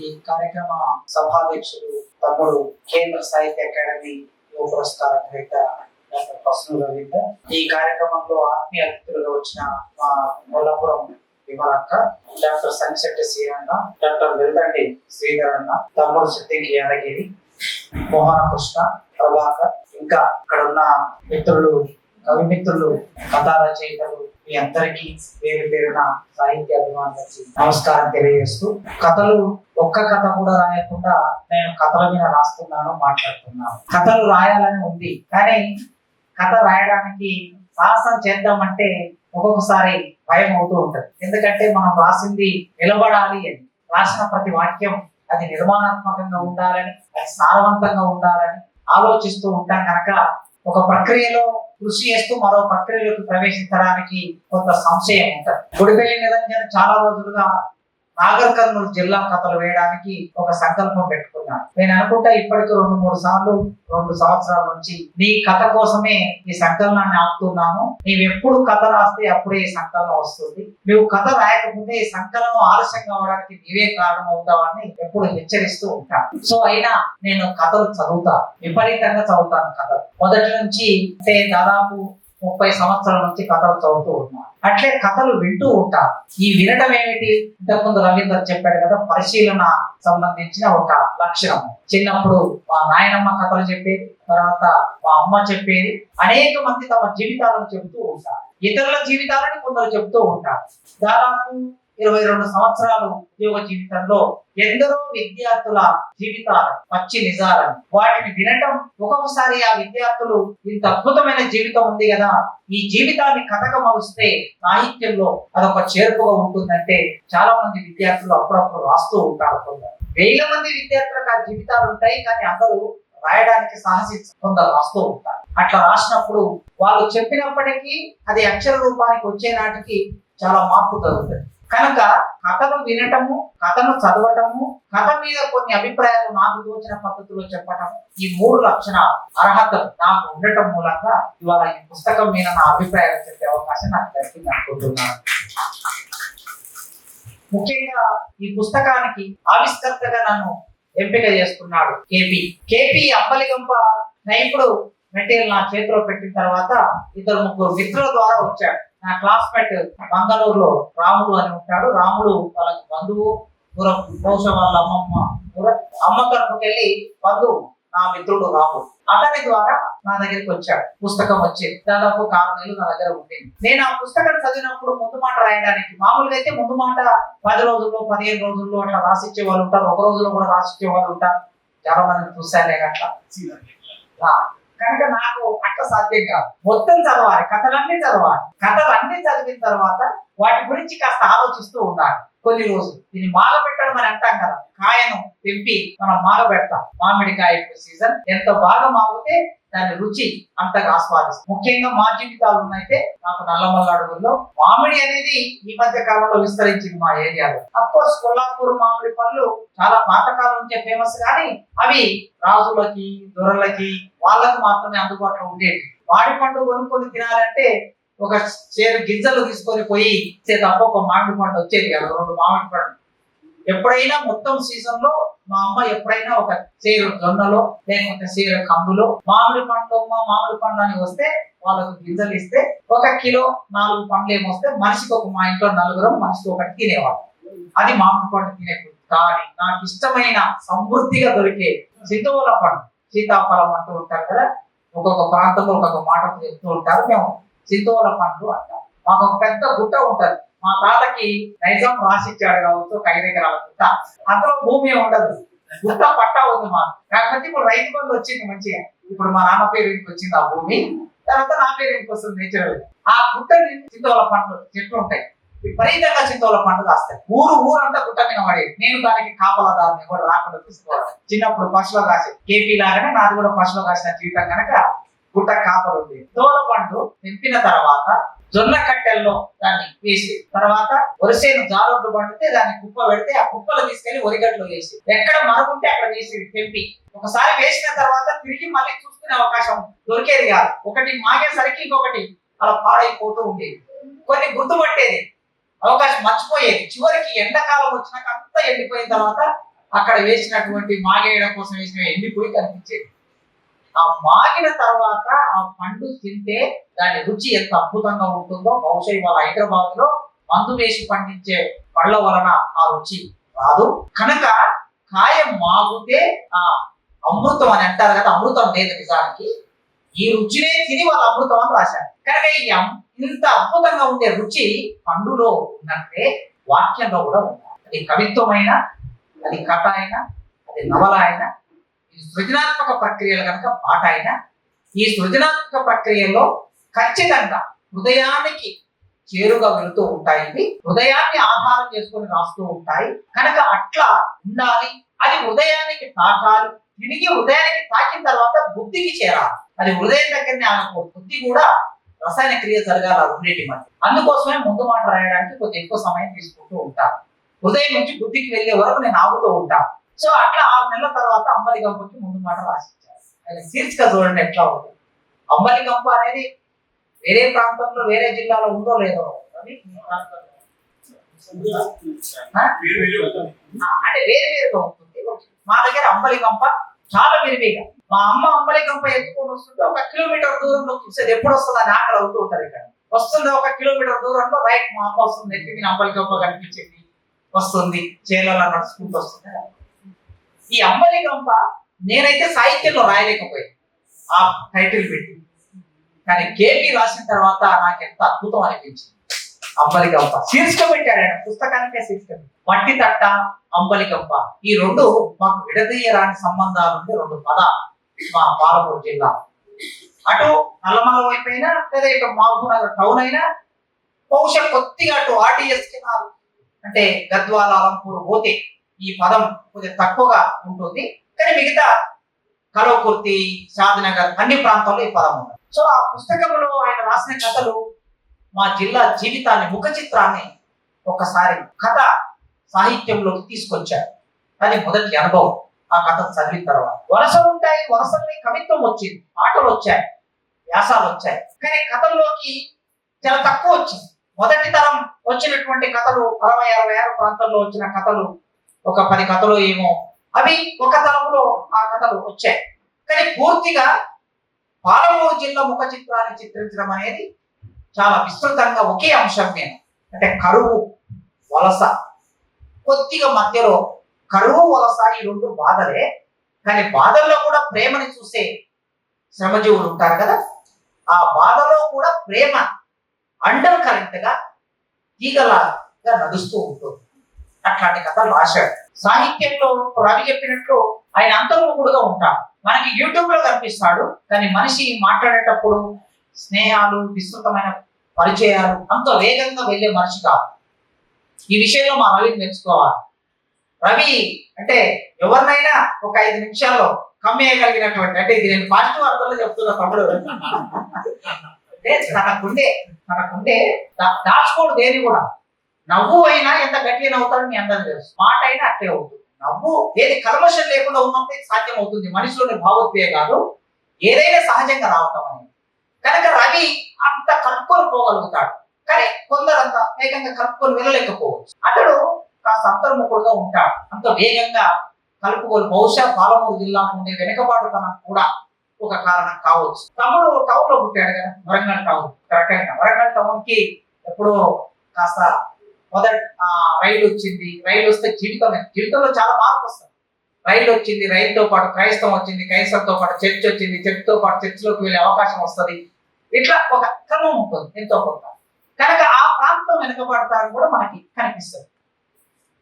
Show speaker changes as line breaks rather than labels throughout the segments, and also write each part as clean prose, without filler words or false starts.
ఈ కార్యక్రమ సభాధ్యక్షుడు తమ్ముడు కేంద్ర సాహిత్య అకాడమీ యువ పురస్కార గ్రహీత డాక్టర్ పసును రవీందర్, ఈ కార్యక్రమంలో ఆత్మీయ అతిథులుగా వచ్చిన మా కొల్లాపురం విమలక్క, డాక్టర్ సంశెట్టి శ్రీరన్న, డాక్టర్ వెల్దండి శ్రీధర్ అన్న, తమ్ముడు సిద్దికి యాదగిరి, మోహన కృష్ణ, ప్రభాకర్, ఇంకా ఇక్కడ ఉన్న మిత్రులు, కవి మిత్రులు, కథా రచయితలు, మీ అందరికీ పేరు పేరున సాహిత్య అభిమానులకి నమస్కారం తెలియజేస్తూ, కథలు ఒక్క కథ కూడా రాయకుండా నేను కథల మీద రాస్తున్నాను, మాట్లాడుతున్నాను. కథలు రాయాలని ఉంది, కానీ కథ రాయడానికి సాహసం చేద్దామంటే ఒక్కొక్కసారి భయం అవుతూ ఉంటది. ఎందుకంటే మనం రాసింది నిలబడాలి అని, రాసిన ప్రతి వాక్యం అది నిర్మాణాత్మకంగా ఉండాలని, అది సారవంతంగా ఉండాలని ఆలోచిస్తూ ఉంటాం కనుక ఒక ప్రక్రియలో కృషి చేస్తూ మరో ప్రక్రియలోకి ప్రవేశించడానికి కొంత సంశయం ఉంటుంది. గుడిపల్లి నిరంజన్ చాలా రోజులుగా నాగర్ కర్నూలు జిల్లా కథలు వేయడానికి ఒక సంకల్పం పెట్టుకున్నాను. నేను అనుకుంటా ఇప్పటికి 2 సంవత్సరాల నుంచి నీ కథ కోసమే ఈ సంకలనాన్ని ఆపుతున్నాను. నీవెప్పుడు కథ రాస్తే అప్పుడే ఈ సంకలనం వస్తుంది. నువ్వు కథ రాయకపోతే ఈ సంకలనం ఆలస్యం కావడానికి నీవే కారణం అవుతావని ఎప్పుడు హెచ్చరిస్తూ ఉంటాను. సో అయినా నేను కథలు చదువుతా, విపరీతంగా చదువుతాను కథలు. మొదటి నుంచి అంటే దాదాపు 30 సంవత్సరాల నుంచి కథలు చదువుతూ ఉన్నాను. అట్లే కథలు వింటూ ఉంటాను. ఈ వినడం ఏమిటి? ఇంతకుముందు రవీందర్ చెప్పాడు కదా, పరిశీలన సంబంధించిన ఒక లక్షణం. చిన్నప్పుడు మా నాయనమ్మ కథలు చెప్పేది, తర్వాత మా అమ్మ చెప్పేది. అనేక మంది తమ జీవితాలను చెబుతూ ఉంటారు, ఇతరుల జీవితాలను కొందరు చెబుతూ ఉంటారు. దాదాపు 22 సంవత్సరాలు ఉద్యోగ జీవితంలో ఎందరో విద్యార్థుల జీవితాలు, పచ్చి నిజాలను, వాటిని వినటం, ఒక్కొక్కసారి ఆ విద్యార్థులు ఇంత అద్భుతమైన జీవితం ఉంది కదా, ఈ జీవితాన్ని కథగా మలుస్తే సాహిత్యంలో అదొక చేర్పుగా ఉంటుందంటే చాలా మంది విద్యార్థులు అప్పుడప్పుడు రాస్తూ ఉంటారు. వేల మంది విద్యార్థులకు ఆ జీవితాలు ఉంటాయి, కానీ అందరూ రాయడానికి కొందరు రాస్తూ ఉంటారు. అట్లా రాసినప్పుడు వాళ్ళు చెప్పినప్పటికీ అది అక్షర రూపానికి వచ్చే నాటికి చాలా మార్పు జరుగుతుంది. కనుక కథను వినటము, కథను చదవటము, కథ మీద కొన్ని అభిప్రాయాలు నాకు తోచిన పద్ధతిలో చెప్పటము, ఈ 3 లక్షణాలు అర్హతలు నాకు ఉండటం మూలంగా ఇవాళ ఈ పుస్తకం మీద నా అభిప్రాయాలు చెప్పే అవకాశం నాకు దక్కింది అనుకుంటున్నాను. ముఖ్యంగా ఈ పుస్తకానికి ఆవిష్కర్తగా నన్ను ఎంపిక చేసుకున్నాడు కేపీ అప్పలిగంప. ఇప్పుడు మెటీరియల్ నా చేతిలో పెట్టిన తర్వాత 2-3 మిత్రుల ద్వారా వచ్చాడు. నా క్లాస్మేట్ మంగళూరులో రాముడు అని ఉంటాడు. రాముడు వాళ్ళకి బంధువు, దూరం, బహుశా వాళ్ళ అమ్మ తరపుకి వెళ్ళి బంధువు నా మిత్రుడు రాముడు. అతని ద్వారా నా దగ్గరికి వచ్చాడు. పుస్తకం వచ్చేది దాదాపు 6 నెలలు నా దగ్గర ఉండేది. నేను ఆ పుస్తకం చదివినప్పుడు ముందు మాట రాయడానికి, మామూలుగా అయితే ముందు మాట 10 రోజుల్లో 15 రోజుల్లో అట్లా రాసిచ్చే వాళ్ళు ఉంటారు, ఒక రోజులో కూడా రాసిచ్చే వాళ్ళు ఉంటారు. చాలా మంది చూసానే అట్లా. కనుక నాకు అట్లా సాధ్యం కాదు. మొత్తం చదవాలి, కథలన్నీ చదివిన తర్వాత వాటి గురించి కాస్త ఆలోచిస్తూ ఉండాలి కొన్ని రోజులు. దీన్ని మాల పెట్టడం అని అంటాం కదా, కాయను తెంపి మనం మాల పెడతాం. మామిడికాయ సీజన్ ఎంత బాగా మాగితే దాని రుచి అంతగా ఆస్వాదిస్తాం. ముఖ్యంగా మా జీవితాలు అయితే నాకు నల్లమల్ల అడవుల్లో మామిడి అనేది ఈ మధ్య కాలంలో విస్తరించింది మా ఏరియాలో. అఫ్కోర్స్ కొల్లాపూర్ మామిడి పళ్ళు చాలా పాతకాలం నుంచే ఫేమస్, కానీ అవి రాజులకి, దొరలకి, వాళ్ళకి మాత్రమే అందుబాటులో ఉండేవి. మామిడి పండు కొనుక్కొని తినాలంటే ఒక చేరు గింజలు తీసుకొని పోయి తప్ప ఒక మామిడి పండు వచ్చేది కదా, 2 మామిడి పండు. ఎప్పుడైనా మొత్తం సీజన్ లో మా అమ్మ ఎప్పుడైనా ఒక చేరు జొన్నలో లేకపోతే చేరు కందులో మామిడి పండు అని వస్తే వాళ్ళకు గింజలు ఇస్తే 1 కిలో 4 పండ్లు ఏమొస్తే మనిషికి మా ఇంట్లో 4 మనిషికి 1 తినేవాళ్ళు. అది మామిడి పండు తినేప్పుడు. కానీ నాకు ఇష్టమైన సమృద్ధిగా దొరికే సింధువుల పండు, సీతాఫలం అంటూ ఉంటారు కదా, ఒక్కొక్క ప్రాంతంలో ఒక్కొక్క మాట చెప్తూ ఉంటారు. మేము సింధువుల పండు అంటాం. మాకు ఒక పెద్ద గుట్ట ఉంటది, మా తాతకి నైజాం రాసిచ్చాడు కావచ్చు, 5 ఎకరాల గుట్ట. అందులో భూమి ఉండదు, గుట్ట పట్టా ఉంది మాకు. కాకపోతే ఇప్పుడు రైతు బంధు వచ్చింది మంచిగా. ఇప్పుడు మా నాన్న పేరు ఇంటికి వచ్చింది ఆ భూమి, తర్వాత నా పేరు ఇంటికి వస్తుంది నేచురల్. ఆ గుట్ట చింతోల పండ్లు చెట్లు ఉంటాయి, విపరీతంగా చింతోల పండ్లు కాస్తాయి. ఊరంతా గుట్ట మీద పడేది. నేను దానికి కాపలాదారుని కూడా రాకుండా చూసుకోవాలి. చిన్నప్పుడు పశువులో కాసే కేపీ లాగానే నాది కూడా పశువులో కాసిన జీవితం కనుక గుట్ట కాపలు ఉంది. తోల పండు తెంపిన తర్వాత జొన్న కట్టెల్లో దాన్ని వేసి, తర్వాత వరిసేను జాలొడ్డు పండితే దాన్ని కుప్ప పెడితే ఆ కుప్పలు తీసుకెళ్లి వరిగడ్డలో వేసి, ఎక్కడ మరుగుంటే అక్కడ వేసి తెంపి, ఒకసారి వేసిన తర్వాత తిరిగి మళ్ళీ చూసుకునే అవకాశం దొరికేది కాదు. ఒకటి మాగేసరికి ఇంకొకటి అలా పాడైపోతూ ఉండేది. కొన్ని గుర్తుపట్టేది, అవకాశం మర్చిపోయేది. చివరికి ఎండాకాలం వచ్చినాక అంతా ఎండిపోయిన తర్వాత అక్కడ వేసినటువంటి మాగేయడం కోసం వేసిన ఎండిపోయి కనిపించేది. ఆ మాగిన తర్వాత ఆ పండు తింటే దాని రుచి ఎంత అద్భుతంగా ఉంటుందో బహుశా ఇవాళ హైదరాబాద్ లో మందు వేసి పండించే పళ్ళ వలన ఆ రుచి రాదు. కనుక కాయ మాగితే ఆ అమృతం అని అంటారు కదా, అమృతం లేదు నిజానికి. ఈ రుచినే తిని వాళ్ళు అమృతం అని రాశారు. కనుక ఇంత అద్భుతంగా ఉండే రుచి పండులో ఉన్నట్లే వాక్యంలో కూడా ఉంది. అది కవిత్వమైన, అది కథ అయినా, అది నవల అయినా, ఈ సృజనాత్మక ప్రక్రియలు కనుక పాట అయినా, ఈ సృజనాత్మక ప్రక్రియలో ఖచ్చితంగా హృదయానికి చేరుగా వెళుతూ ఉంటాయి. ఇవి హృదయాన్ని ఆధారం చేసుకొని రాస్తూ ఉంటాయి. కనుక అట్లా ఉండాలి. అది హృదయానికి తాకాలి. తిరిగి హృదయానికి తాకిన తర్వాత బుద్ధికి చేరాలి. అది హృదయం దగ్గరనే ఆగకూడదు. బుద్ధి కూడా రసాయన క్రియ జరగాలి రెండింటి మధ్య. అందుకోసమే ముందు మాట రాయడానికి కొంచెం ఎక్కువ సమయం తీసుకుంటూ ఉంటాను. హృదయం నుంచి బుద్ధికి వెళ్ళే వరకు నేను ఆగుతూ ఉంటాను. సో అట్లా 6 నెలల తర్వాత అంబలి గంపకి ముందు మాట రాసించారు. అది సీరియస్గా చూడండి ఎట్లా ఉంటుంది. అంబలి గంప అనేది వేరే ప్రాంతంలో వేరే జిల్లాలో ఉందో లేదో అని అంటే వేరే వేరుగా ఉంటుంది. మా దగ్గర అంబలి గంప చాలా విరివిగా. మా అమ్మ అంబలి గంప ఎత్తుకొని వస్తుంటే 1 కిలోమీటర్ దూరంలో చూసేది ఎప్పుడు వస్తుంది అని ఆకలి అవుతూ ఉంటారు. ఇక్కడ వస్తుంది 1 కిలోమీటర్ దూరంలో రైట్ మా అమ్మ వస్తుంది, ఎత్తి మీద అంబలి గంప కనిపించింది వస్తుంది, చేలలో నడుచుకుంటూ వస్తుంది. ఈ అంబలి గంప నేనైతే సాహిత్యంలో రాయలేకపోయాను ఆ టైటిల్ పెట్టి, కానీ కేపీ రాసిన తర్వాత నాకు ఎంత అద్భుతం అనిపించింది. అంబలి గంప శీర్షిక పెట్టాడు ఆయన, పుస్తకానికే శీర్షిక. మట్టి తట్ట, అంబలి గంప ఈ రెండు మాకు విడదీయరాని సంబంధాలు ఉండే 2 పదాలు మా పాలమూరు జిల్లా. అటు నల్లమల వైపు అయినా లేదా ఇటు మహబూబ్నగర్ టౌన్ అయినా, బహుశా కొద్దిగా అటు ఆర్టీఎస్ కెనాల్ అంటే గద్వాల, అలంపూర్ పోతే ఈ పదం కొద్దిగా తక్కువగా ఉంటుంది. కానీ మిగతా కలవకుర్తి, షాద్నగర్ అన్ని ప్రాంతాల్లో ఈ పదం ఉంది. సో ఆ పుస్తకంలో ఆయన రాసిన కథలు మా జిల్లా జీవితాన్ని, ముఖ చిత్రాన్ని ఒకసారి కథ సాహిత్యంలోకి తీసుకొచ్చారు. అది మొదటి అనుభవం. ఆ కథ చదివిన తర్వాత వలసలు ఉంటాయి, వలసల్ని కవిత్వం వచ్చింది, పాటలు వచ్చాయి, వ్యాసాలు వచ్చాయి. కానీ కథల్లోకి చాలా తక్కువ వచ్చింది. మొదటి తరం వచ్చినటువంటి కథలు 60-66 ప్రాంతాల్లో వచ్చిన కథలు ఒక 10 కథలు ఏమో, అవి ఒక తరంలో ఆ కథలు వచ్చాయి. కానీ పూర్తిగా పాలమూరు జిల్లా ముఖ చిత్రాన్ని చిత్రించడం అనేది చాలా విస్తృతంగా ఒకే అంశం మీద, అంటే కరువు, వలస, కొద్దిగా మధ్యలో కరువు, వలస ఈ 2 బాధలే. కానీ బాధల్లో కూడా ప్రేమని చూసే శ్రమజీవులు ఉంటారు కదా, ఆ బాధలో కూడా ప్రేమ అండర్ కరెంట్ గా తీగలాగా నడుస్తూ ఉంటుంది. అట్లాంటి కథలు రాశాడు. సాహిత్యంలో రవి చెప్పినట్లు ఆయన అంతర్ముఖుడుగా ఉంటాడు. మనకి యూట్యూబ్ లో కనిపిస్తాడు, కానీ మనిషి మాట్లాడేటప్పుడు స్నేహాలు, విస్తృతమైన పరిచయాలు అంత వేగంగా వెళ్ళే మనిషి కాదు. ఈ విషయంలో మా రవిని మెచ్చుకోవాలి. రవి అంటే ఎవరినైనా ఒక 5 నిమిషాల్లో కమ్మేయగలిగినటువంటి, అంటే ఇది నేను పాజిటివ్ అర్థంలో చెప్తున్నా తమ్ముడు. అంటే తనకుండే దాచుకోడు దేని కూడా. నవ్వు అయినా ఎంత గట్టిగా నవ్వుతాడో మీ అందరికీ తెలుసు, మాట అయినా అట్లే అవుతుంది. నవ్వు ఏది కల్మషం లేకుండా ఉన్నప్పుడే సాధ్యం అవుతుంది. మనిషిలోని భావోద్వేగాలు ఏదైనా సహజంగా రావటం అనేది. కనుక రవి అంత కలుపుకొని పోగలుగుతాడు, కానీ కొందరు అంత వేగంగా కలుపుకొని వెళ్ళలేకపోవచ్చు. అతడు కాస్త అంతర్ముఖుడుగా ఉంటాడు, అంత వేగంగా కలుపుకొని. బహుశా పాలమూరు జిల్లాకు ఉండే వెనుకబాటుతనం కూడా ఒక కారణం కావచ్చు. తమ్ముడు టౌన్ లో పుట్టాడు కదా, Warangal town. Correct. Warangal town కి ఎప్పుడో కాస్త రైలు వచ్చింది. రైలు వస్తే జీవితంలో చాలా మార్పు వస్తుంది. రైలు వచ్చింది, రైలుతో పాటు క్రైస్తవం వచ్చింది, క్రైస్తవంతో పాటు చర్చ్ వచ్చింది, చర్చ్తో పాటు చర్చిలోకి వెళ్ళే అవకాశం వస్తుంది. ఇట్లా ఒక క్రమం ఉంటుంది ఎంతో కొంత. కనుక ఆ ప్రాంతం వెనుకబడతారని కూడా మనకి కనిపిస్తుంది.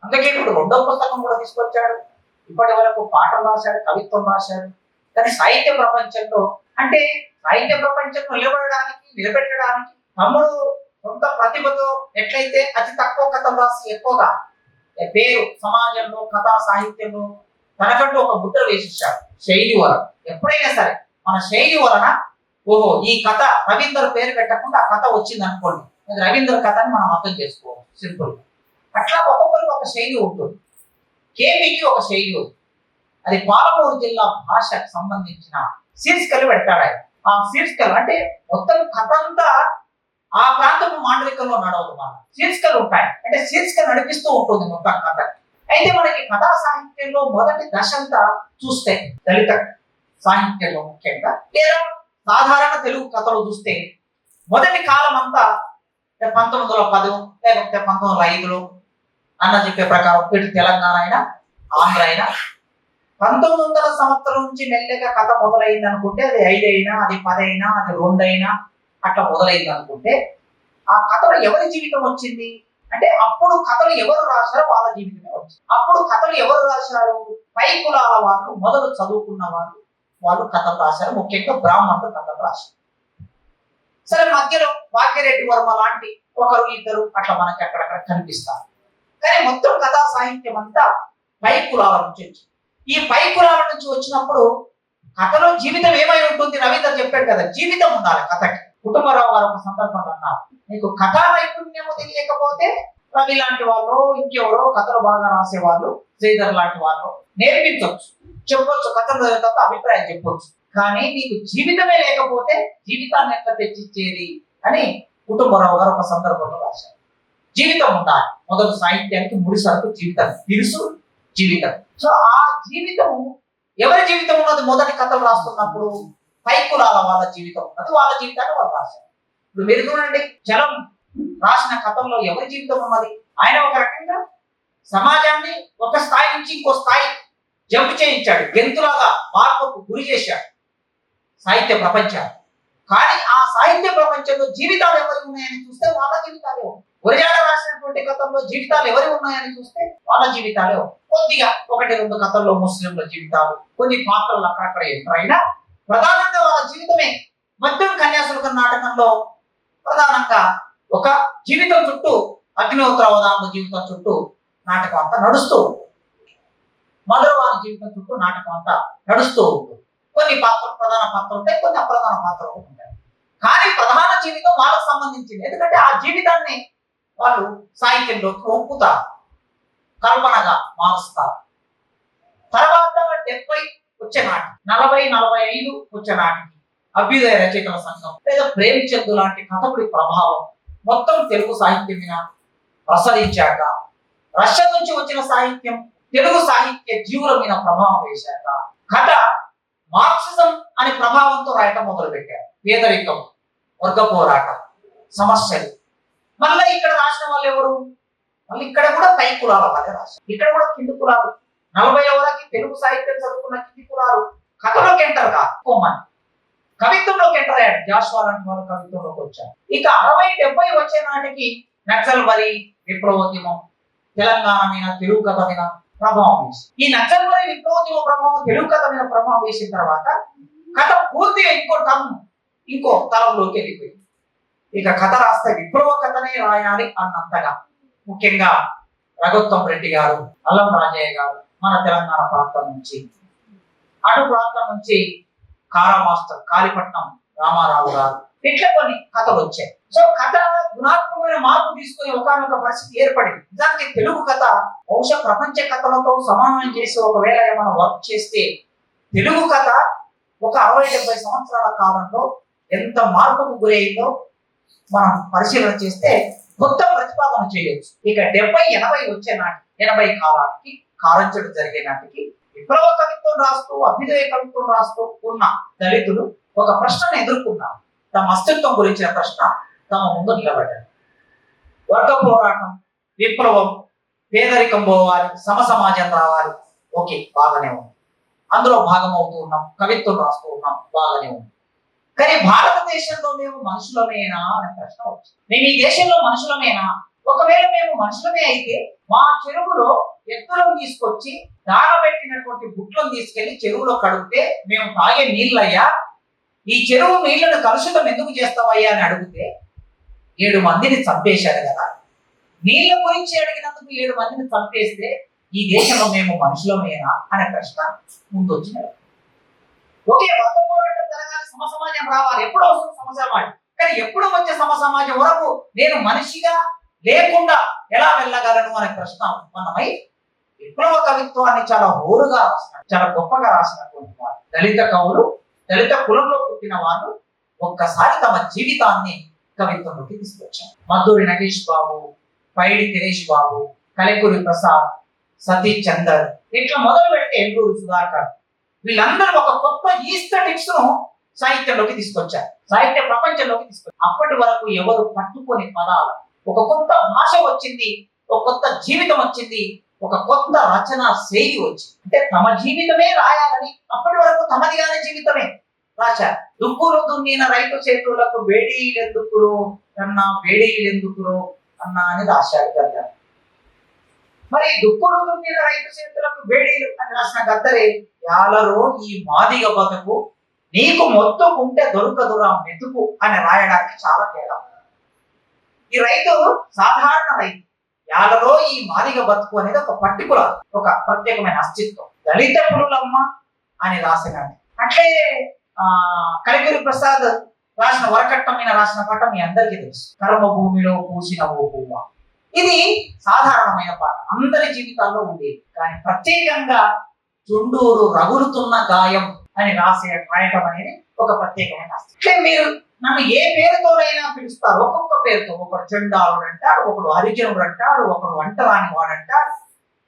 అందుకే ఇప్పుడు 2వ పుస్తకం కూడా తీసుకొచ్చాడు. ఇప్పటి వరకు పాటలు రాశాడు, కవిత్వం రాశాడు. కానీ సాహిత్య ప్రపంచంలో, అంటే సాహిత్య ప్రపంచంలో నిలబెట్టడానికి తమ్ముడు సొంత ప్రతిభతో ఎట్లయితే అతి తక్కువ కథలు రాసి ఎక్కువగా పేరు సమాజంలో, కథా సాహిత్యంలో తనకంటూ ఒక ముద్ర వేసిచ్చాడు శైలి వలన. ఎప్పుడైనా సరే మన శైలి వలన, ఓహో ఈ కథ రవీందర్ పేరు పెట్టకుండా ఆ కథ వచ్చింది అనుకోండి, అది రవీందర్ కథ అని మనం అర్థం చేసుకోవాలి సింపుల్. అట్లా ఒక్కొక్కరికి ఒక శైలి ఉంటుంది. కేపీకి ఒక శైలి ఉంది. అది పాలమూరు జిల్లా భాషకు సంబంధించిన శీర్షికలు పెడతాడు ఆయన. ఆ శీర్షికలు అంటే మొత్తం కథ అంతా ఆ ప్రాంతపు మాండలికంలో నడవదు. మన శీర్షికలు ఉంటాయి, అంటే శీర్షిక నడిపిస్తూ ఉంటుంది మొత్తం కథ. అయితే మనకి కథా సాహిత్యంలో మొదటి దశ అంతా చూస్తే దళిత సాహిత్యంలో ముఖ్యంగా లేదా సాధారణ తెలుగు కథలు చూస్తే మొదటి కాలం అంతా 1910 లేకపోతే 1905లో అన్న చెప్పే ప్రకారం ఇటు తెలంగాణ అయినా ఆంధ్ర అయినా 1900 సంవత్సరం నుంచి మెల్లగా కథ మొదలైంది అనుకుంటే అది 5 అయినా అది 10 అయినా అది 2 అయినా అట్లా మొదలైంది అనుకుంటే ఆ కథలో ఎవరి జీవితం వచ్చింది అంటే అప్పుడు కథలు ఎవరు రాశారో వాళ్ళ జీవితమే వచ్చింది. అప్పుడు కథలు ఎవరు రాశారు? పై కులాల వాళ్ళు, మొదలు చదువుకున్న వాళ్ళు కథలు రాశారు. ముఖ్యంగా బ్రాహ్మణులు కథలు రాశారు. సరే, మధ్యలో భాగ్యరెడ్డి వర్మ లాంటి ఒకరు ఇద్దరు అట్లా మనకి అక్కడక్కడ కనిపిస్తారు. కానీ మొత్తం కథా సాహిత్యం అంతా పై కులాల నుంచి వచ్చింది. ఈ పై కులాల నుంచి వచ్చినప్పుడు కథలో జీవితం ఏమై ఉంటుంది? రవీంద్ర చెప్పాడు కదా, జీవితం ఉండాలి కథకి. కుటుంబరావు గారు ఒక సందర్భంలో అన్నారు, నీకు కథా నైపుణ్యము తెలియకపోతే రవి లాంటి వాళ్ళు, ఇంకెవరో కథలు బాగా రాసేవాళ్ళు, శ్రీధర్ లాంటి వాళ్ళు నేర్పించవచ్చు, చెప్పొచ్చు, కథలు చదివితే అభిప్రాయం చెప్పొచ్చు. కానీ నీకు జీవితమే లేకపోతే జీవితాన్ని ఎట్లా తెచ్చిచ్చేది అని కుటుంబరావు గారు ఒక సందర్భంలో రాశారు. జీవితం ఉండాలి. మొదలు సాహిత్యానికి ముడి సరుకు జీవితం, తెలుసు జీవితం. సో ఆ జీవితం ఎవరి జీవితం ఉన్నది? మొదటి కథలు రాస్తున్నప్పుడు పై కులాల వాళ్ళ జీవితం ఉన్నది, వాళ్ళ జీవితాన్ని వాళ్ళు రాశారు. ఇప్పుడు మీరు చూడండి, చలం రాసిన కథల్లో ఎవరి జీవితం ఉన్నది? ఆయన ఒక రకంగా సమాజాన్ని ఒక స్థాయి నుంచి ఇంకో స్థాయి జంప్ చేయించాడు, గెంతులాగా మార్పుకు గురి చేశాడు సాహిత్య ప్రపంచాన్ని. కానీ ఆ సాహిత్య ప్రపంచంలో జీవితాలు ఎవరి ఉన్నాయని చూస్తే వాళ్ళ జీవితాలే. గురజాడ రాసినటువంటి కథల్లో జీవితాలు ఎవరి ఉన్నాయని చూస్తే వాళ్ళ జీవితాలే. కొద్దిగా 1-2 కథల్లో ముస్లింల జీవితాలు, కొన్ని పాత్రలు అక్కడక్కడ ఎంటర్ అయినా ప్రధానంగా వాళ్ళ జీవితమే. మద్యం కన్యాశుల్కం నాటకంలో ప్రధానంగా ఒక జీవితం చుట్టూ, అగ్నిహోత్ర అవధానుల జీవితం చుట్టూ నాటకం అంతా నడుస్తూ ఉంటుంది. మధురవాణి జీవితం చుట్టూ నాటకం అంతా నడుస్తూ ఉంటుంది. కొన్ని పాత్రలు ప్రధాన పాత్రలు ఉంటాయి, కొన్ని అప్రధాన పాత్రలు ఉంటాయి. కానీ ప్రధాన జీవితం వాళ్ళకు సంబంధించింది. ఎందుకంటే ఆ జీవితాన్ని వాళ్ళు సాహిత్యంలోకి ఒప్పుతారు, కల్పనగా మారుస్తారు. తర్వాత 70 వచ్చే నాటికి, 40-45 వచ్చే నాటికి అభ్యుదయ రచయితల సంఘం లేదా ప్రేమచంద్ లాంటి కథకుడి ప్రభావం మొత్తం తెలుగు సాహిత్యం మీద ప్రసరించాక, రష్యా నుంచి వచ్చిన సాహిత్యం తెలుగు సాహిత్య జీవుల మీద ప్రభావం వేశాక కథ మార్క్సిజం అనే ప్రభావంతో రాయటం మొదలు పెట్టారు. పేదరికం, వర్గ పోరాటం, సమస్యలు. మళ్ళీ ఇక్కడ రాసిన వాళ్ళు ఎవరు? మళ్ళీ ఇక్కడ కూడా పై కులాల వాళ్ళే రాశారు. ఇక్కడ కూడా కింది కులాలు, 40ల వరకు తెలుగు సాహిత్యం చదువుకున్న కింది కులాలు కథలోకి ఎంటర్ కాదు, కవిత్వంలోకి ఎంటర్ అయ్యాడు. జాషువా లాంటి వాళ్ళు కవిత్వంలోకి వచ్చారు. ఇక 60-70 వచ్చే నాటికి నక్సల్ బరి విప్లవోద్యమం తెలంగాణ మీద, తెలుగు కథ మీద ప్రభావం వేసి, ఈ నక్సల్ బరి విప్లవోద్యమ ప్రభావం తెలుగు కథ మీద ప్రభావం వేసిన తర్వాత కథ పూర్తిగా ఇంకో తలంలోకి వెళ్ళిపోయింది. ఇక కథ రాస్తే విప్లవ కథనే రాయాలి అన్నంతగా, ముఖ్యంగా రఘుత్తం రెడ్డి గారు, అల్లం రాజయ్య గారు మన తెలంగాణ ప్రాంతం నుంచి, అటు ప్రాంతం నుంచి కారా మాస్టర్ కాళీపట్నం రామారావు గారు, ఇట్లా కొన్ని కథలు వచ్చాయి. సో కథ గుణాత్మకమైన మార్పు తీసుకుని ఒకనొక పరిస్థితి ఏర్పడింది. నిజానికి తెలుగు కథ బహుశా ప్రపంచ కథలతో సమానం చేసి ఒకవేళ ఏమైనా వర్క్ చేస్తే తెలుగు కథ ఒక 60-70 సంవత్సరాల కాలంలో ఎంత మార్పుకు గురైందో మనం పరిశీలన చేస్తే మొత్తం ప్రతిపాదన చేయొచ్చు. ఇక 70-80 వచ్చే నాటికి, 80 కాలానికి, కారంచెడు జరిగే నాటికి విప్లవ కవిత్వం రాస్తూ, అభ్యుదయ కవిత్వం రాస్తూ ఉన్న దళితులు ఒక ప్రశ్నను ఎదుర్కొన్నారు. తమ అస్తిత్వం గురించిన ప్రశ్న తమ ముందు నిలబడ్డారు. వర్గ పోరాటం, విప్లవం, పేదరికం పోవాలి, సమాజం రావాలి, ఓకే బాగానే ఉంది, అందులో భాగం అవుతూ ఉన్నాం, కవిత్వం రాస్తూ ఉన్నాం, బాగానే ఉంది. కానీ భారతదేశంలో మేము మనుషులమేనా అనే ప్రశ్న వచ్చింది. మేము ఈ దేశంలో మనుషులమేనా? ఒకవేళ మేము మనుషులమే అయితే మా చెరువులో ఎత్తులను తీసుకొచ్చి దాగబెట్టినటువంటి బుట్లను తీసుకెళ్లి చెరువులో కడిగితే మేము తాగే నీళ్ళయ్యా, ఈ చెరువు నీళ్లను కలుషితం ఎందుకు చేస్తావయ్యా అని అడిగితే 7 మందిని చంపేశారు కదా. నీళ్ళ గురించి అడిగినందుకు 7 మందిని చంపేస్తే ఈ దేశంలో మేము మనుషులమేనా అనే ప్రశ్న ముందు వచ్చినది. ఓకే, వర్గ పోరాటం జరగాలి, సమాజం రావాలి, ఎప్పుడు వస్తుంది సమాజం, కానీ ఎప్పుడు వచ్చే సమాజం వరకు నేను మనిషిగా లేకుండా ఎలా వెళ్ళగలను అనే ప్రశ్న ఉత్పన్నమై విప్లవ కవిత్వాన్ని చాలా హోరుగా రాసినట్టు, చాలా గొప్పగా రాసినటువంటి వారు దళిత కవులు, దళిత కులంలో పుట్టిన వాళ్ళు ఒక్కసారి తమ జీవితాన్ని కవిత్వంలోకి తీసుకొచ్చారు. మద్దూరి నగేష్ బాబు, పైడి తినేష్ బాబు, కలెకూరి ప్రసాద్, సతీ చందర్, ఇట్లా మొదలు పెడితే ఎల్లూరు సుధాకర్, వీళ్ళందరూ ఒక కొత్త ఈస్థెటిక్స్ ను సాహిత్యంలోకి తీసుకొచ్చారు, సాహిత్య ప్రపంచంలోకి తీసుకొచ్చారు. అప్పటి వరకు ఎవరు పట్టుకొని పదాలు, ఒక కొత్త భాష వచ్చింది, ఒక కొత్త జీవితం వచ్చింది, ఒక కొత్త రచన శైలి వచ్చింది. అంటే తమ జీవితమే రాయాలని, అప్పటి వరకు తమదిగానే జీవితమే రాశారు. దుక్కులు దున్నిన రైతు చేతులకు వేడీలెందుకురో అన్నా, వేడీలెందుకురో అన్నా అని రాశాడు గద్దర్. మరి దుక్కులు దున్నిన రైతు చేతులకు వేడీలు అని రాసిన గద్దరే, యాలలో ఈ మాదిగ బతుకు నీకు మొత్తుకుంటే దొరకదురా మెతుకు అని రాయడానికి చాలా తేడా. ఈ రైతు సాధారణ రైతు, యాలలో ఈ మాదిగ బతుకు అనేది ఒక పర్టికులర్, ఒక ప్రత్యేకమైన అస్తిత్వం. దళిత పురులమ్మ అని రాసినాడు. అట్లే కలిగిరి ప్రసాద్ రాసిన వరకట్టం మీద రాసిన పాట మీ అందరికీ తెలుసు, కర్మ భూమిలో పూసిన ఓ పువ్వ. ఇది సాధారణమైన పాట, అందరి జీవితాల్లో ఉండేది. కానీ ప్రత్యేకంగా చుండూరు రగులుతున్న గాయం అని రాయటం అనేది ఒక ప్రత్యేకమైన ఆస్తి. అంటే మీరు నన్ను ఏ పేరుతోనైనా పిలుస్తారు, ఒక్కొక్క పేరుతో. ఒకడు చెండాలుడు అంటాడు, ఒకడు హరిజనుడు అంటాడు, ఒకడు వంటరాని వాడు అంటాడు.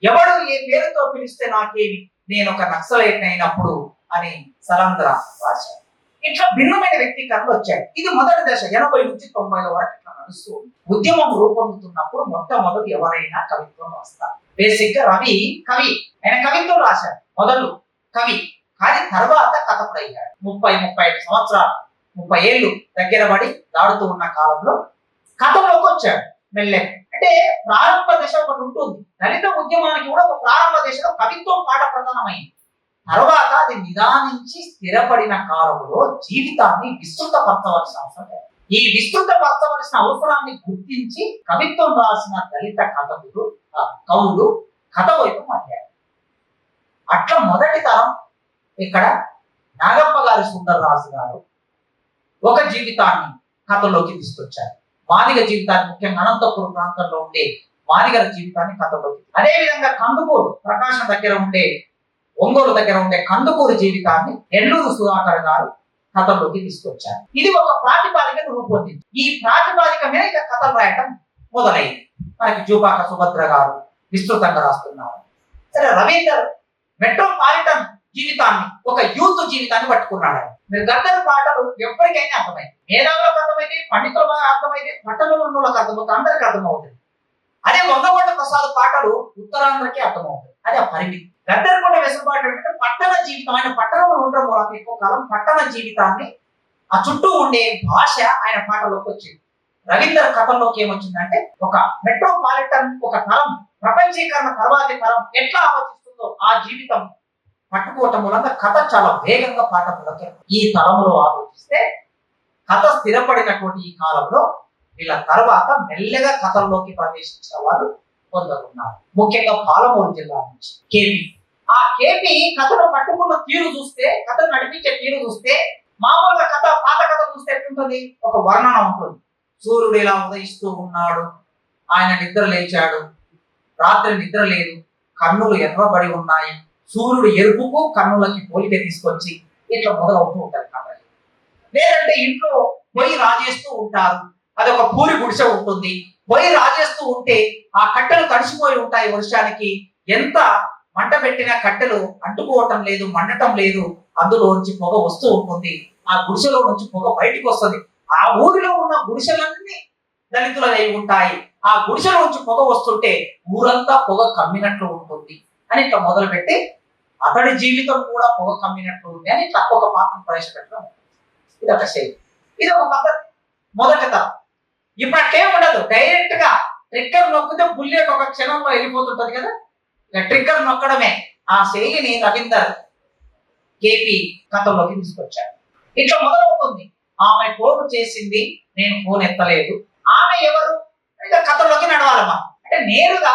ఎవడు ఏ పేరుతో పిలిస్తే నాకేమి, నేను ఒక నక్సలైట్ అయినప్పుడు అని సలంద్ర రాశారు. ఇట్లా భిన్నమైన వ్యక్తీకరణలు వచ్చాయి. ఇది మొదటి దశ, 80 నుంచి 90 వరకు ఇట్లా నడుస్తూ ఉద్యమం రూపొందుతున్నప్పుడు మొట్టమొదటి ఎవరైనా కవిత్వం రాస్తారు. బేసిక్ గా రవి కవి, ఆయన కవిత్వం రాశాడు, మొదలు కవి. కానీ తర్వాత కథకుడయ్యాడు. 30-35 సంవత్సరాలు, 30 ఏళ్ళు దగ్గర పడి దాడుతూ ఉన్న కాలంలో కథలోకి వచ్చాడు మెల్లె. అంటే ప్రారంభ దశ ఒకటి ఉంటుంది, దళిత ఉద్యమానికి కూడా ఒక ప్రారంభ దశలో కవిత్వం పాట ప్రధానమైంది. తర్వాత అది నిదానించి స్థిరపడిన కాలంలో జీవితాన్ని విస్తృతపరచవలసిన అవసరం లేదు. ఈ విస్తృతపరచవలసిన అవసరాన్ని గుర్తించి కవిత్వం రాసిన దళిత కవులు కథ వైపు మారారు. అట్లా మొదటి తరం ఇక్కడ నాగప్ప గారి సుందరరాజు గారు ఒక జీవితాన్ని కథలోకి తీసుకొచ్చారు. మాదిగ జీవితాన్ని, ముఖ్యంగా అనంతపురం ప్రాంతంలో ఉండే మాదిగల జీవితాన్ని కథలోకి. అదేవిధంగా కందుకూరు, ప్రకాశం దగ్గర ఉండే, ఒంగోలు దగ్గర ఉండే కందుకూరు జీవితాన్ని ఎల్లూరు సుధాకర్ గారు కథలోకి తీసుకొచ్చారు. ఇది ఒక ప్రాతిపాదికను రూపొందింది. ఈ ప్రాతిపాదిక మీద ఇక కథలు రాయటం మొదలైంది. మనకి జూపాక సుభద్ర గారు విస్తృతంగా రాస్తున్నారు. సరే, రవీందర్ మెట్రోపాలిటన్ జీవితాన్ని, ఒక యూత్ జీవితాన్ని పట్టుకున్నాడు. మీరు గద్దర్ పాటలు ఎవరికైనా అర్థమైంది, మేధావులకు అర్థమైతే, పండితులకు అర్థమైతే, పట్టణంలో ఉన్న వాళ్ళకి అర్థమవుతుంది, అందరికీ అర్థమవుతుంది. అదే వంగగొండ ప్రసాద్ పాటలు ఉత్తరాంధ్రకి అర్థమవుతుంది. అది ఆ పరిమితి. గద్దర్ కూడా వెసులుబాటు అంటే పట్టణ జీవితం, ఆయన పట్టణంలో ఉండడం మూలంగా ఎక్కువ కాలం పట్టణ జీవితాన్ని, ఆ చుట్టూ ఉండే భాష ఆయన పాటలోకి వచ్చింది. రవీందర్ కథల్లోకి ఏమొచ్చిందంటే, ఒక మెట్రోపాలిటన్, ఒక తరం, ప్రపంచీకరణ తర్వాతి తరం ఎట్లా ఆలోచిస్తుందో ఆ జీవితం పట్టుకోవటం మూలంగా కథ చాలా వేగంగా పాట పులకింది. ఈ తరంలో ఆలోచిస్తే కథ స్థిరపడినటువంటి ఈ కాలంలో వీళ్ళ తర్వాత మెల్లగా కథల్లోకి ప్రవేశించిన వారు కొందరున్నారు. ముఖ్యంగా పాలమూరు జిల్లా నుంచి కేపీ. ఆ కేపీ కథను పట్టుకున్న తీరు చూస్తే, కథను నడిపించే తీరు చూస్తే, మామూలుగా కథ, పాత కథ చూస్తే ఎట్లుంటుంది, ఒక వర్ణన ఉంటుంది. సూర్యుడు ఇలా ఉదయిస్తూ ఉన్నాడు, ఆయన నిద్ర లేచాడు, రాత్రి నిద్ర లేదు, కన్నులు ఎర్రబడి ఉన్నాయి, సూర్యుడు ఎరుపుకు కన్నులకి పోలిక తీసుకొచ్చి ఇట్లా మొదలవుతూ ఉంటారు కథలు. లేదంటే ఇంట్లో పొయ్యి రాజేస్తూ ఉంటారు, అదొక పూరి గుడిసె ఉంటుంది, పొయ్యి రాజేస్తూ ఉంటే ఆ కట్టెలు తడిసిపోయి ఉంటాయి వర్షానికి, ఎంత మంట పెట్టినా కట్టెలు అంటుకోవటం లేదు, మండటం లేదు, అందులోంచి పొగ వస్తూ ఉంటుంది, ఆ గుడిసెలో నుంచి పొగ బయటకు వస్తుంది. ఆ ఊరిలో ఉన్న గుడిసెలన్నీ దళితులై ఉంటాయి, ఆ గుడిసెల నుంచి పొగ వస్తుంటే ఊరంతా పొగ కమ్మినట్లు ఉంటుంది అని ఇట్లా మొదలుపెట్టి, అతడి జీవితం కూడా పొగ కమ్మినట్లు ఉంది అని ఇట్లా ఒక పాత్ర ప్రవేశపెట్టడం. ఇది ఒక శైలి, ఇది ఒక పద్ధతి. మొదటి తరం. ఇప్పుడు అట్లేం ఉండదు, డైరెక్ట్ గా ట్రిక్కర్ నొక్కితే బుల్లెట్ ఒక క్షణంలో వెళ్ళిపోతుంటది కదా, ఇక ట్రిక్కర్ నొక్కడమే. ఆ శైలిని రవీందర్ కేపీ కథలోకి తీసుకొచ్చాడు. ఇట్లా మొదలవుతుంది. ఆమె ఫోన్ చేసింది, నేను ఫోన్ ఎత్తలేదు. ఆమె ఎవరు, ఇక కథలోకి నడవాలమ్మా. అంటే నేరుగా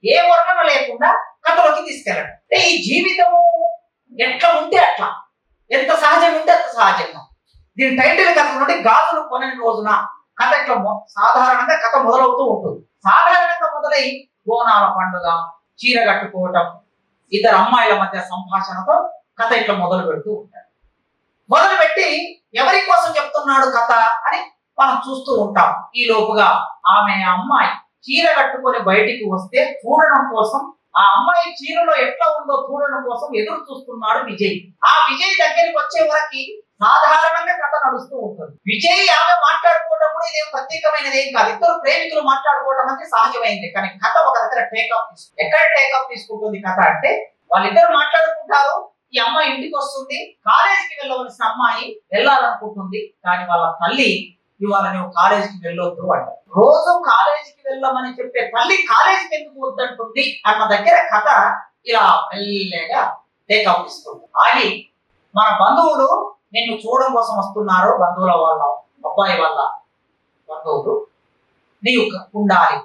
ఏ వర్ణన లేకుండా కథలోకి తీసుకెళ్ళడం. అంటే ఈ జీవితము ఎట్లా ఉంటే అట్లా, ఎంత సహజంగా ఉంటే అంత సహజంగా. దీని టైటిల్ కథ నుండి గాజులు కొనని రోజున కథ ఇట్లా సాధారణంగా కథ మొదలవుతూ ఉంటుంది. సాధారణంగా మొదలై బోనాల పండుగ, చీర కట్టుకోవటం, ఇద్దరు అమ్మాయిల మధ్య సంభాషణతో కథ ఇట్లా మొదలు పెడుతూ ఉంటాడు. మొదలుపెట్టి ఎవరి కోసం చెప్తున్నాడు కథ అని మనం చూస్తూ ఉంటాం. ఈ లోపుగా ఆమె అమ్మాయి చీర కట్టుకొని బయటికి వస్తే చూడడం కోసం ఆ అమ్మాయి చీరలో ఎట్లా ఉందో చూడడం కోసం ఎదురు చూస్తున్నాడు విజయ్. ఆ విజయ్ దగ్గరికి వచ్చే వరకు సాధారణంగా కథ నడుస్తూ ఉంటుంది. విజయ్ ఆమె మాట్లాడుకోవడం కూడా ఇదేం ప్రత్యేకమైనది ఏం కాదు. ఇద్దరు ప్రేమికులు మాట్లాడుకోవడం అంటే సహజమైంది. కానీ కథ ఒక దగ్గర టేకప్ తీసుకుంటుంది. ఎక్కడ టేకప్ తీసుకుంటుంది కథ అంటే, వాళ్ళిద్దరు మాట్లాడుకుంటారు. ఈ అమ్మాయి ఇంటికి వస్తుంది. కాలేజీకి వెళ్ళవలసిన అమ్మాయి వెళ్ళాలనుకుంటుంది. కానీ వాళ్ళ తల్లి ఇవాళ నువ్వు కాలేజీకి వెళ్ళొద్దు అంట. రోజు కాలేజీకి వెళ్ళమని చెప్పే తల్లి కాలేజీకి ఎందుకు వద్దంటుంది అన్న దగ్గర కథ ఇలా మెల్లగా టేకప్ తీసుకుంటుంది. ఆగి మన బంధువులు నిన్ను చూడడం కోసం వస్తున్నారు. బంధువుల వాళ్ళ అబ్బాయి వాళ్ళ బంధువులు నీవు ఉండాలి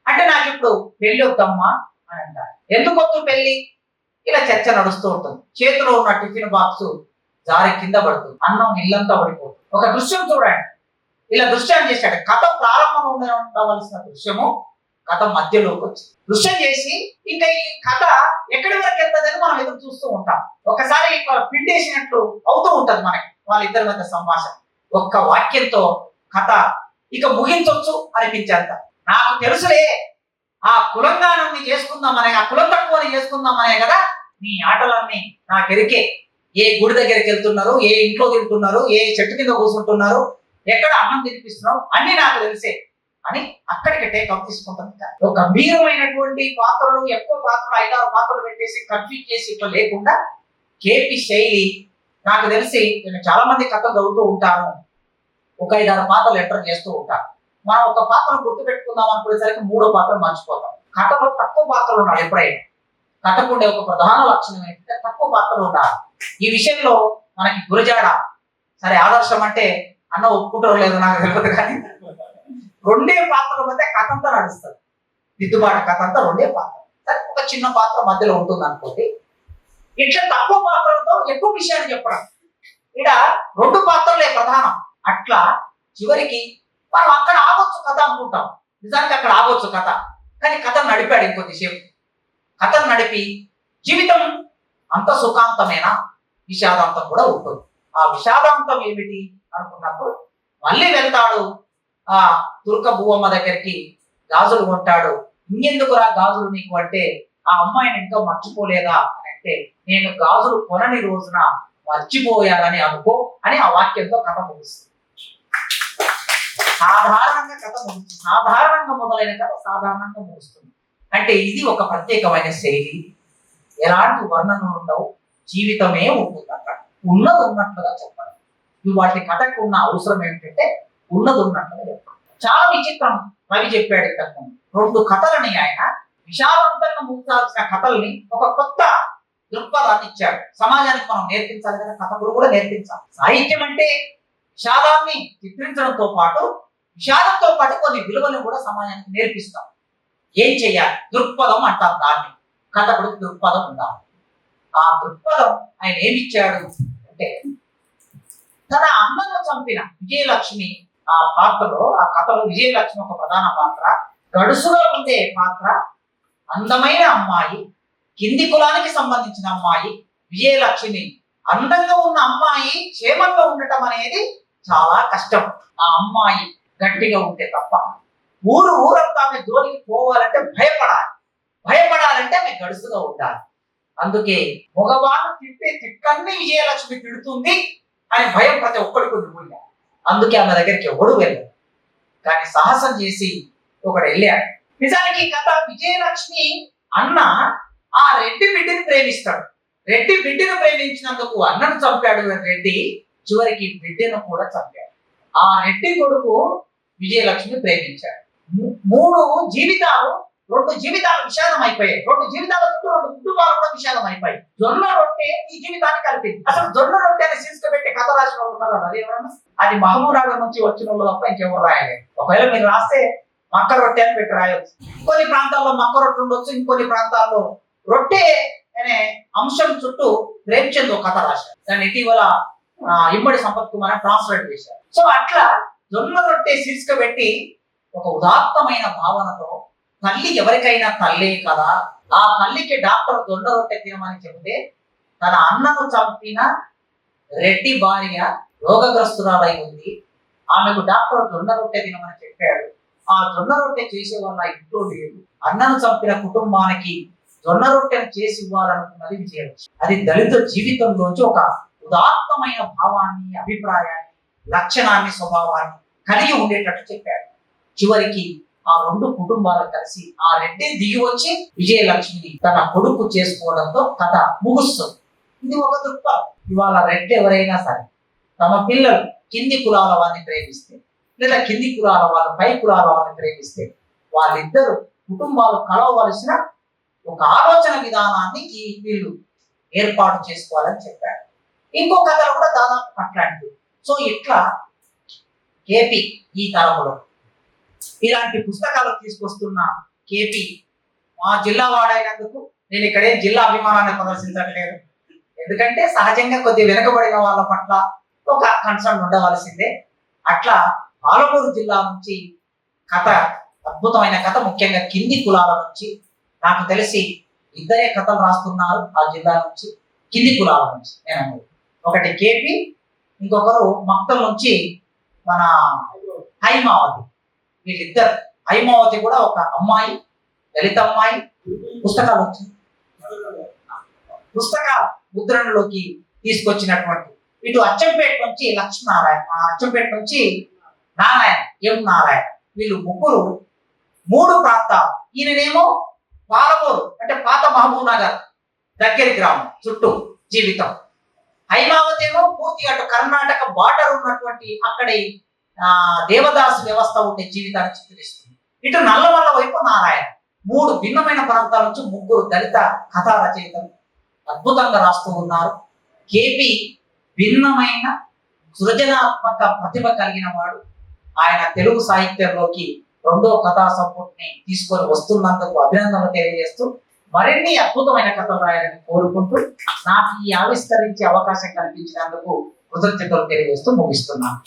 అంటే, నాకు ఇప్పుడు పెళ్లి వద్దమ్మా అని అంటారు. ఎందుకు వద్దు పెళ్లి? ఇలా చర్చ నడుస్తూ ఉంటుంది. చేతిలో ఉన్న టిఫిన్ బాక్స్ జారి కింద పడుతుంది. అన్నం ఇల్లంతా పడిపోతుంది. ఒక దృశ్యం చూడండి. ఇలా దృశ్యం చేశాడు. కథ ప్రారంభంలో ఉండవలసిన దృశ్యము కథ మధ్యలోకి వచ్చింది. దృశ్యం చేసి ఇంకా ఈ కథ ఎక్కడి వరకు వెళ్తుందని మనం ఎదురు చూస్తూ ఉంటాం. ఒకసారి పిండేసినట్లు అవుతూ ఉంటది మనకి వాళ్ళిద్దరి మధ్య సంభాషణ. ఒక్క వాక్యంతో కథ ఇక ముగించవచ్చు అనిపించేంత. నాకు తెలుసులే, ఆ కులంగానాన్ని చేసుకుందామనే, ఆ కులం తక్కువని చేసుకుందామనే కదా నీ ఆటలన్నీ నాకెరికే. ఏ గుడి దగ్గరికి వెళ్తున్నారు, ఏ ఇంట్లో తింటున్నారు, ఏ చెట్టు కింద కూర్చుంటున్నారు, ఎక్కడ అన్నం తినిపిస్తున్నావు అన్ని నాకు తెలిసే అని అక్కడికి టేకప్ తీసుకుంటాం. ఒక గంభీరమైనటువంటి పాత్రలు, ఎక్కువ పాత్రలు 5-6 పాత్రలు పెట్టేసి కన్ఫ్యూజ్ చేసి ఇట్లా లేకుండా కేపీ శైలి నాకు తెలిసి, నేను చాలా మంది కథలు చదువుతూ ఉంటాను. ఒక 5-6 పాత్రలు ఎంటర్ చేస్తూ ఉంటాను. మనం ఒక పాత్రను గుర్తు పెట్టుకుందాం అనుకునేసరికి 3వ పాత్ర మర్చిపోతాం. కథలో తక్కువ పాత్రలు ఉండాలి. ఎప్పుడైనా కథకు ఉండే ఒక ప్రధాన లక్షణం ఏంటంటే తక్కువ పాత్రలు ఉండాలి. ఈ విషయంలో మనకి గురజాడ సరే ఆదర్శం అంటే అన్న ఒప్పుకుంటారో లేదో నాకు తెలియదు, కానీ 2 పాత్రల మధ్య కథ అంతా నడుస్తుంది. దిద్దుబాటు కథ అంతా 2 పాత్ర. సరే ఒక చిన్న పాత్ర మధ్యలో ఉంటుంది అనుకోండి. ఇట్లా తక్కువ పాత్రలతో ఎక్కువ విషయాన్ని చెప్పడం. ఇక్కడ 2 పాత్రలే ప్రధానం. అట్లా చివరికి మనం అక్కడ ఆగొచ్చు కథ అనుకుంటాం. నిజానికి అక్కడ ఆగొచ్చు కథ, కానీ కథ నడిపాడు ఇంకొద్దిసేపు. కథను నడిపి జీవితం అంత సుఖాంతమేనా, విషాదాంతం కూడా ఉంటుంది. ఆ విషాదాంతం ఏమిటి అనుకున్నప్పుడు మళ్ళీ వెళ్తాడు ఆ తుర్క భూవమ్మ దగ్గరికి. గాజులు కొంటాడు. ఇంకెందుకురా గాజులు నీకు అంటే, ఆ అమ్మాయిని ఇంకా మర్చిపోలేదా అని అంటే, నేను గాజులు కొనని రోజున మర్చిపోయాలని అనుకో అని ఆ వాక్యంతో కథ ముగుస్తుంది. సాధారణంగా కథ ముగుస్తుంది. సాధారణంగా మొదలైన కథ సాధారణంగా ముగుస్తుంది. అంటే ఇది ఒక ప్రత్యేకమైన శైలి. ఎలాంటి వర్ణనలు ఉండవు, జీవితమే ఉంటుంది అక్కడ. ఉన్నది ఉన్నట్లుగా చెప్పడం. వాటి కథకు ఉన్న అవసరం ఏంటంటే ఉన్నది ఉన్నట్లుగా చెప్పడం. చాలా విచిత్రం. రవి చెప్పాడు ఇంతకు 2 కథలని ఆయన విషాదంతంగా ముగించాల్సిన కథల్ని ఒక కొత్త దృక్పథాన్ని ఇచ్చాడు. సమాజానికి మనం నేర్పించాలి కదా, కథలు కూడా నేర్పించాలి. సాహిత్యం అంటే విషాదాన్ని చిత్రించడంతో పాటు, విషాదంతో పాటు కొన్ని విలువలను కూడా సమాజానికి నేర్పిస్తాం. ఏం చెయ్యాలి? దృక్పథం అంటారు దాన్ని. కథకుడికి దృక్పథం ఉండాలి. ఆ దృక్పథం ఆయన ఏమిచ్చాడు అంటే, తన అన్నను చంపిన విజయలక్ష్మి ఆ పాత్రలో, ఆ కథలో విజయలక్ష్మి ఒక ప్రధాన పాత్ర. గడుసుగా ఉండే పాత్ర, అందమైన అమ్మాయి, కింది కులానికి సంబంధించిన అమ్మాయి. విజయలక్ష్మి అందంగా ఉన్న అమ్మాయి క్షేమంగా ఉండటం అనేది చాలా కష్టం. ఆ అమ్మాయి గట్టిగా ఉంటే తప్ప. ఊరంతా ఆమె జోలికి పోవాలంటే భయపడాలంటే ఆమె గడుసుగా ఉండాలి. అందుకే మగవాళ్ళు తిట్టే తిట్టన్నీ విజయలక్ష్మి తిడుతుంది అని భయం ప్రతి ఒక్కడికి ఉంది. అందుకే ఆమె దగ్గరికి ఎవడు వెళ్ళాడు. కానీ సాహసం చేసి ఒకడు వెళ్ళాడు. నిజానికి ఈ కథ విజయలక్ష్మి అన్న ఆ రెడ్డి బిడ్డని ప్రేమిస్తాడు. రెడ్డి బిడ్డను ప్రేమించినందుకు అన్నను చంపాడు రెడ్డి. చివరికి బిడ్డను కూడా చంపాడు. ఆ రెడ్డి కొడుకు విజయలక్ష్మి ప్రేమించాడు. 2 జీవితాలు విషాదం అయిపోయాయి. 2 జీవితాల చుట్టూ 2 కుటుంబాలు కూడా విషాదం అయిపోయాయి. జొన్న రొట్టె ఈ జీవితాన్ని కలిపింది. అసలు జొన్న రొట్టె అని శీర్షిక పెట్టి కథ రాసిన వాళ్ళు ఉన్నారా? అది మహబూబ్నగర్ నుంచి వచ్చిన వాళ్ళు తప్ప ఇంకెవరు రాయలేదు. ఒకవేళ మీరు రాస్తే మక్క రొట్టె అని పెట్టి రాయొచ్చు. కొన్ని ప్రాంతాల్లో మక్క రొట్టె ఉండొచ్చు, ఇంకొన్ని ప్రాంతాల్లో రొట్టె అనే అంశం చుట్టూ ప్రేమ్చంద్ ఒక కథ రాశారు. దాన్ని ఇటీవల ఇమ్మడి సంపత్ కుమార్ ట్రాన్స్లేట్ చేశారు. సో అట్లా జొన్న రొట్టె శీర్షిక పెట్టి ఒక ఉదాత్తమైన భావనతో, తల్లి ఎవరికైనా తల్లే కదా, ఆ తల్లికి డాక్టర్ జొన్న రొట్టె తినమని చెబితే తన అన్నను చంపిన రెడ్డి భార్య రోగగ్రస్తురాలై ఉంది. ఆమెకు డాక్టర్ జొన్న రొట్టె తినమని చెప్పాడు. ఆ జొన్న రొట్టె చేసే వాళ్ళ ఇంట్లో లేదు. అన్నను చంపిన కుటుంబానికి జొన్న రొట్టెను చేసి ఇవ్వాలనుకున్నది విజయలక్ష్మి. అది దళిత జీవితంలోంచి ఒక ఉదాత్తమైన భావాన్ని, అభిప్రాయాన్ని, లక్షణాన్ని, స్వభావాన్ని కలిగి ఉండేటట్టు చెప్పాడు. చివరికి ఆ రెండు కుటుంబాలు కలిసి ఆ రెడ్డి దిగి వచ్చి విజయలక్ష్మిని తన కొడుకు చేసుకోవడంతో కథ ముగుస్తుంది. ఇది ఒక దృక్పథం. ఇవాళ రెడ్డి ఎవరైనా సరే తమ పిల్లలు కింది కులాల వారిని ప్రేమిస్తే, లేదా కింది కులాల వాళ్ళు పై కులాల వారిని ప్రేమిస్తే, వాళ్ళిద్దరు కుటుంబాలు కలవవలసిన ఒక ఆలోచన విధానాన్ని వీళ్ళు ఏర్పాటు చేసుకోవాలని చెప్పాడు. ఇంకో కథలు కూడా దాదాపు అట్లాంటివి. సో ఇట్లా కేపీ ఈ తరములో ఇలాంటి పుస్తకాలు తీసుకొస్తున్న కేపీ మా జిల్లా వాడైనందుకు నేను ఇక్కడే జిల్లా అభిమానాన్ని ప్రదర్శించట్లేదు. ఎందుకంటే సహజంగా కొద్దిగా వెనుకబడిన వాళ్ళ పట్ల ఒక కన్సర్న్ ఉండవలసిందే. అట్లా పాలమూరు జిల్లా నుంచి కథ, అద్భుతమైన కథ, ముఖ్యంగా కింది కులాల నుంచి నాకు తెలిసి ఇద్దరే కథలు రాస్తున్నారు ఆ జిల్లా నుంచి, కింది కులాల నుంచి. నేను అన్నది ఒకటి కేపీ, ఇంకొకరు మక్తల్ నుంచి మన హైమావతి. వీళ్ళిద్దరు, హైమావతి కూడా ఒక అమ్మాయి, దళిత అమ్మాయి. పుస్తకాలు వచ్చింది, పుస్తక ముద్రణలోకి తీసుకొచ్చినటువంటి ఇటు అచ్చంపేట నుంచి లక్ష్మీనారాయణ, అచ్చంపేట నుంచి నారాయణ, ఎం నారాయణ, వీళ్ళు ముగ్గురు మూడు ప్రాంతాలు. ఈయననేమో పాలమూరు అంటే పాత మహబూబ్ నగర్ దగ్గరి గ్రామం చుట్టూ జీవితం. హైమావతి ఏమో పూర్తిగా అటు కర్ణాటక బార్డర్ ఉన్నటువంటి అక్కడి దేవదాసు వ్యవస్థ ఉండే జీవితాన్ని చిత్రిస్తుంది. ఇటు నల్లమల్ల వైపు నారాయణ. మూడు భిన్నమైన ప్రాంతాల నుంచి ముగ్గురు దళిత కథా రచయితలు అద్భుతంగా రాస్తూ ఉన్నారు. కేపీ భిన్నమైన సృజనాత్మక ప్రతిభ కలిగిన వాడు. ఆయన తెలుగు సాహిత్యంలోకి రెండో కథా సంపుటిని తీసుకొని వస్తున్నందుకు అభినందనలు తెలియజేస్తూ మరిన్ని అద్భుతమైన కథలు రాయాలని కోరుకుంటూ నాకు ఈ ఆవిష్కరించే అవకాశం కల్పించినందుకు కృతజ్ఞతలు తెలియజేస్తూ ముగిస్తున్నాను.